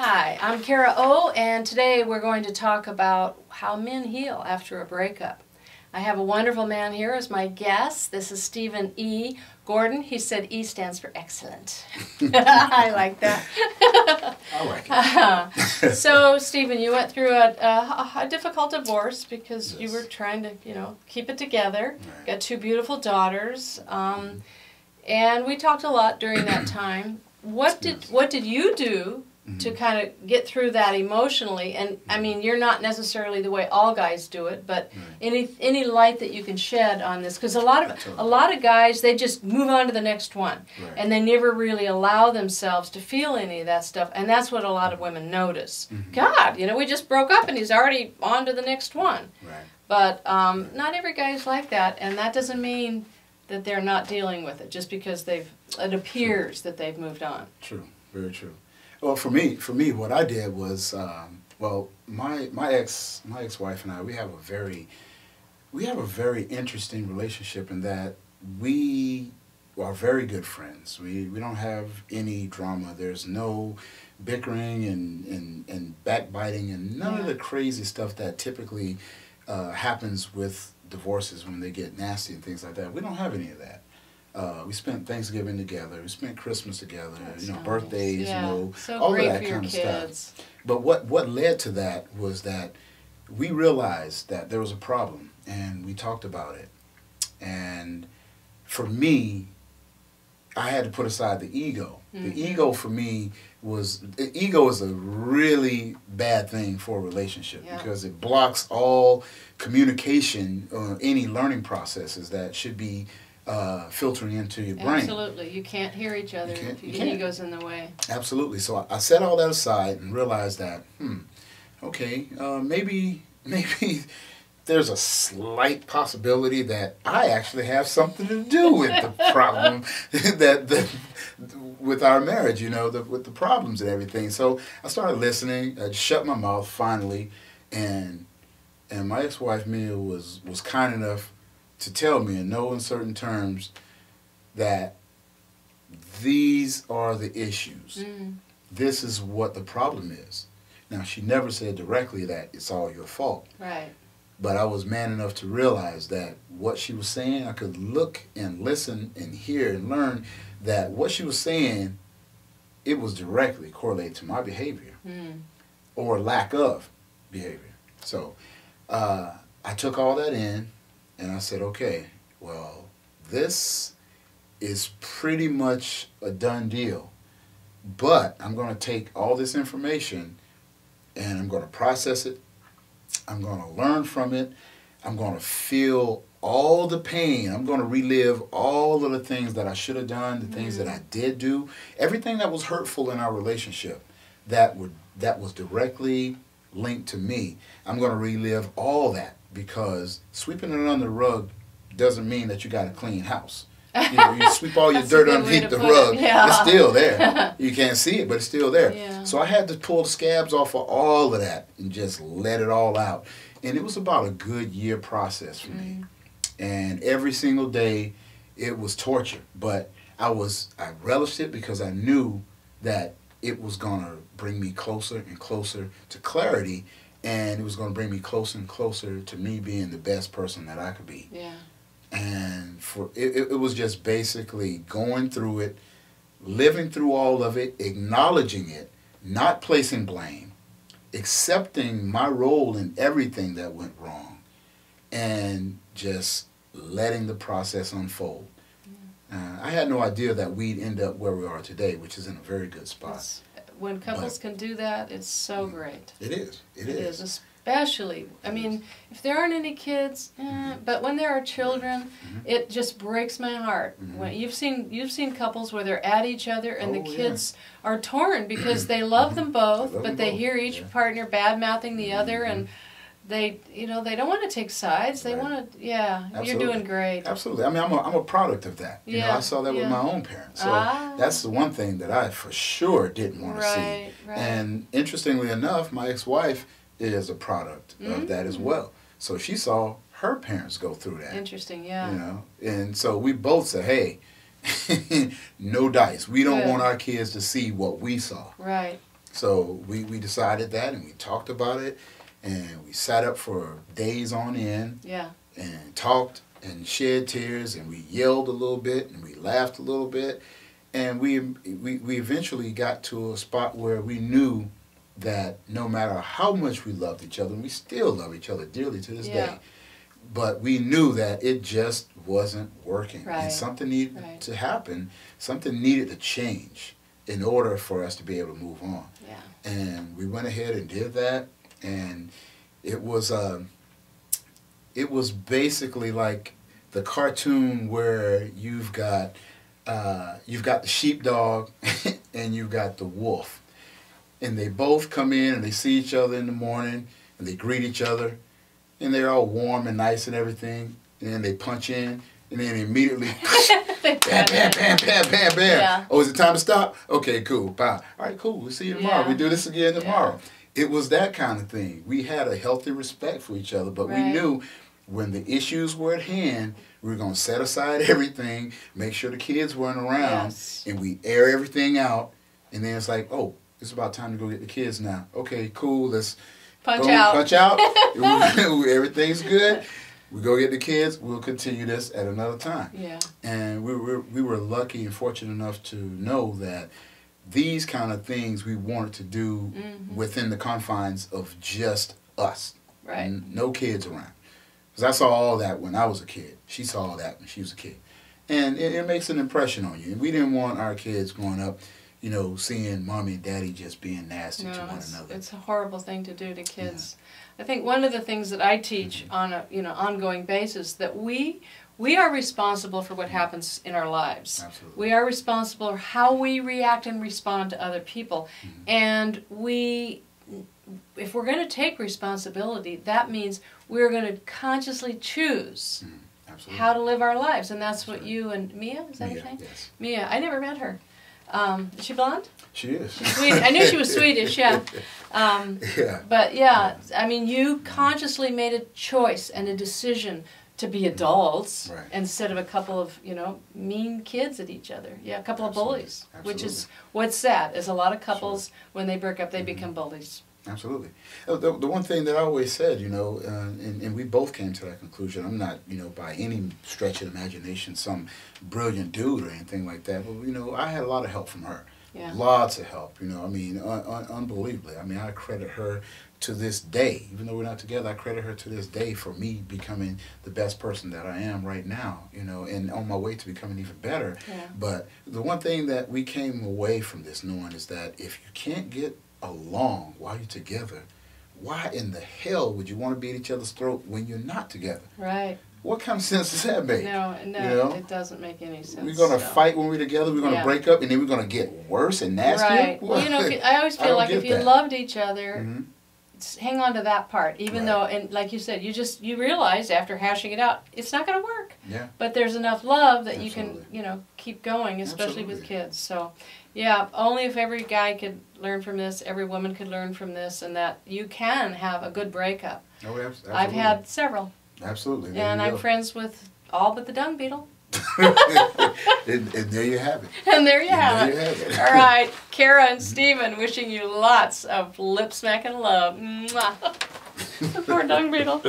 Hi, I'm Kara O, and today we're going to talk about how men heal after a breakup. I have a wonderful man here as my guest. This is Stephen E. Gordon. He said E stands for excellent. I like that. I like it. So, Stephen, you went through a difficult divorce because you Yes. were trying to, keep it together. Right. Got two beautiful daughters, and we talked a lot during that time. What did you do to kind of get through that emotionally? And I mean, you're not necessarily the way all guys do it, but any light that you can shed on this, because a lot of guys, they just move on to the next one, and they never really allow themselves to feel any of that stuff, and that's what a lot of women notice. God, we just broke up and he's already on to the next one. Right. But not every guy's like that, and that doesn't mean that they're not dealing with it just because it appears that they've moved on. True, very true. Well, for me, what I did was, my ex-wife and I, we have a very interesting relationship in that we are very good friends. We don't have any drama. There's no bickering and backbiting and none of the crazy stuff that typically happens with divorces when they get nasty and things like that. We don't have any of that. We spent Thanksgiving together. We spent Christmas together. Birthdays. So all of great that for your kind of kids. stuff. But what led to that was that we realized that there was a problem, and we talked about it. And for me, I had to put aside the ego. The ego for me ego is a really bad thing for a relationship because it blocks all communication or any learning processes that should be filtering into your brain. Absolutely. You can't hear each other if your ego's in the way. Absolutely. So I set all that aside and realized that, okay, maybe there's a slight possibility that I actually have something to do with the problem with our marriage, with the problems and everything. So I started listening. I shut my mouth finally, and my ex-wife Mia was kind enough to tell me in no uncertain terms that these are the issues. This is what the problem is. Now, she never said directly that it's all your fault. Right. But I was man enough to realize that what she was saying, I could look and listen and hear and learn that what she was saying, it was directly correlated to my behavior or lack of behavior. So I took all that in. And I said, okay, well, this is pretty much a done deal. But I'm going to take all this information and I'm going to process it. I'm going to learn from it. I'm going to feel all the pain. I'm going to relive all of the things that I should have done, the things that I did do, everything that was hurtful in our relationship that was directly linked to me. I'm going to relive all that. Because sweeping it under the rug doesn't mean that you got a clean house. You sweep all your dirt underneath the rug, it's still there. You can't see it, but it's still there. Yeah. So I had to pull the scabs off of all of that and just let it all out. And it was about a good year process for me. And every single day, it was torture. But I relished it because I knew that it was going to bring me closer and closer to clarity. And it was going to bring me closer and closer to me being the best person that I could be. Yeah. And it was just basically going through it, living through all of it, acknowledging it, not placing blame, accepting my role in everything that went wrong, and just letting the process unfold. I had no idea that we'd end up where we are today, which is in a very good spot. When couples can do that, it's so great. It is. It is. Especially, I mean, if there aren't any kids, but when there are children, it just breaks my heart. When you've seen couples where they're at each other and the kids are torn because they love them both, but they hear each partner bad-mouthing the other, and they don't want to take sides. They want to, you're doing great. Absolutely. I mean, I'm a product of that. I saw that with my own parents. So that's the one thing that I for sure didn't want to see. Right. And interestingly enough, my ex-wife is a product of that as well. So she saw her parents go through that. Interesting, yeah. And so we both said, hey, no dice. We don't want our kids to see what we saw. Right. So we decided that, and we talked about it, and we sat up for days on end. Yeah. And talked and shed tears, and we yelled a little bit, and we laughed a little bit, and we eventually got to a spot where we knew that no matter how much we loved each other, and we still love each other dearly to this day, but we knew that it just wasn't working, and something needed to happen, something needed to change in order for us to be able to move on. Yeah. And we went ahead and did that, and it was basically like the cartoon where you've got the sheepdog and you've got the wolf, and they both come in and they see each other in the morning and they greet each other, and they're all warm and nice and everything, and then they punch in, and then immediately bam, bam, bam, bam, bam, bam. Yeah. Oh, is it time to stop? Okay, cool. Bye. All right, cool. We'll see you tomorrow. We do this again tomorrow. It was that kind of thing. We had a healthy respect for each other, but we knew when the issues were at hand, we were going to set aside everything, make sure the kids weren't around, and we air everything out. And then it's like, oh, it's about time to go get the kids now. Okay, cool. Let's punch out. Punch out. Everything's good. We go get the kids. We'll continue this at another time. Yeah. And we were lucky and fortunate enough to know that these kind of things we wanted to do within the confines of just us. Right. No kids around. Because I saw all that when I was a kid. She saw all that when she was a kid. And it makes an impression on you. And we didn't want our kids growing up, you know, seeing mommy and daddy just being nasty to one another. It's a horrible thing to do to kids. Yeah. I think one of the things that I teach on a ongoing basis, that we are responsible for what happens in our lives. Absolutely. We are responsible for how we react and respond to other people. And if we're going to take responsibility, that means we're going to consciously choose how to live our lives. And that's what you and Mia, is that her name? Yes. Mia, I never met her. Is she blonde? She is. She's Swedish. I knew she was Swedish, yeah. But yeah, I mean, you consciously made a choice and a decision to be adults instead of a couple of, mean kids at each other. Yeah, a couple of bullies, which is what's sad, is a lot of couples, when they break up, they become bullies. Absolutely. The one thing that I always said, and we both came to that conclusion. I'm not, by any stretch of imagination, some brilliant dude or anything like that. But, I had a lot of help from her. Yeah. Lots of help, unbelievably. I mean, I credit her to this day. Even though we're not together, I credit her to this day for me becoming the best person that I am right now, and on my way to becoming even better. Yeah. But the one thing that we came away from this knowing is that if you can't get along while you're together, why in the hell would you want to be at each other's throat when you're not together? Right. What kind of sense does that make? No, it doesn't make any sense. We're going to fight when we're together, we're going to break up, and then we're going to get worse and nastier? Right. Well, I always feel like if you loved each other, hang on to that part, even though, and like you said, you realize after hashing it out, it's not going to work. Yeah. But there's enough love that you can, keep going, especially with kids. So, yeah, only if every guy could learn from this, every woman could learn from this, and that you can have a good breakup. Oh, absolutely. I've had several. Absolutely. And I'm friends with all but the dung beetle. and there you have it. And there you have it. All right, Kara and Stephen wishing you lots of lip smacking love. Mwah. Poor dung beetle.